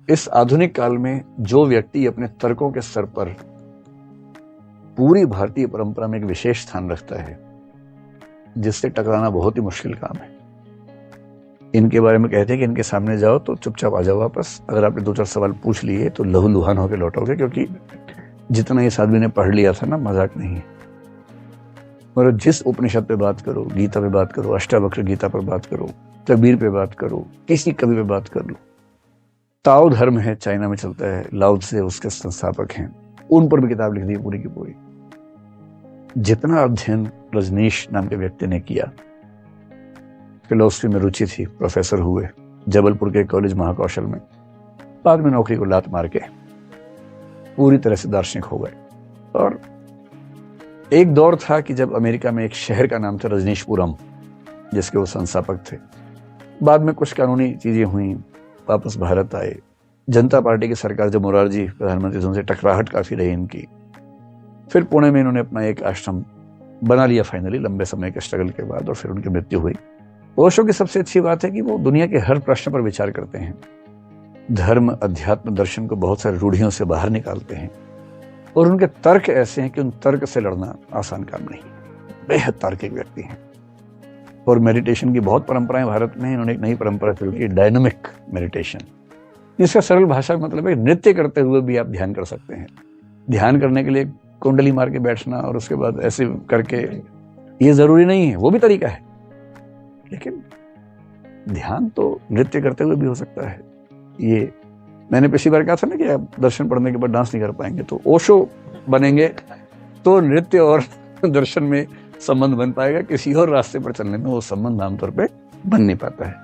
इस आधुनिक काल में जो व्यक्ति अपने तर्कों के स्तर पर पूरी भारतीय परंपरा में एक विशेष स्थान रखता है, जिससे टकराना बहुत ही मुश्किल काम है। इनके बारे में कहते हैं कि इनके सामने जाओ तो चुपचाप आ जाओ वापस। अगर आपने 2-4 सवाल पूछ लिए तो लहूलुहान होकर लौटोगे, क्योंकि जितना इस आदमी ने पढ़ लिया था ना, मजाक नहीं है। और जिस उपनिषद पे बात करो, गीता पे बात करो, अष्टावक्र गीता पर बात करो, कबीर पे बात करो, किसी कवि पे बात कर लो, ताओ धर्म है, चाइना में चलता है, लाओ त्से उसके संस्थापक हैं, उन पर भी किताब लिख दी पूरी की पूरी। जितना अध्ययन रजनीश नाम के व्यक्ति ने किया, फिलोसफी में रुचि थी, प्रोफेसर हुए जबलपुर के कॉलेज महाकौशल में, बाद में नौकरी को लात मार के पूरी तरह से दार्शनिक हो गए। और एक दौर था कि जब अमेरिका में एक शहर का नाम था रजनीशपुरम, जिसके वो संस्थापक थे। बाद में कुछ कानूनी चीजें हुई, वापस भारत आए। जनता पार्टी की सरकार जब मोरारजी प्रधानमंत्री थे, उनसे टकराहट काफी रही इनकी। फिर पुणे में इन्होंने अपना एक आश्रम बना लिया फाइनली, लंबे समय के स्ट्रगल के बाद, और फिर उनकी मृत्यु हुई। ओशो की सबसे अच्छी बात है कि वो दुनिया के हर प्रश्न पर विचार करते हैं। धर्म, अध्यात्म, दर्शन को बहुत सारी रूढ़ियों से बाहर निकालते हैं, और उनके तर्क ऐसे हैं कि उन तर्क से लड़ना आसान काम नहीं। बेहद तार्किक व्यक्ति हैं। और मेडिटेशन की बहुत परंपराएं भारत में। इन्होंने एक नई परंपरा शुरू की, डायनामिक मेडिटेशन, जिसका सरल भाषा में मतलब है नृत्य करते हुए भी आप ध्यान कर सकते हैं। ध्यान करने के लिए कुंडली मार के बैठना और उसके बाद ऐसे करके, ये जरूरी नहीं है, वो भी तरीका है, लेकिन ध्यान तो नृत्य करते हुए भी हो सकता है। ये मैंने पिछली बार कहा था ना कि आप दर्शन पढ़ने के बाद डांस नहीं कर पाएंगे, तो ओशो बनेंगे तो नृत्य और दर्शन में संबंध बन पाएगा। किसी और रास्ते पर चलने में वो संबंध आमतौर पे बन नहीं पाता है।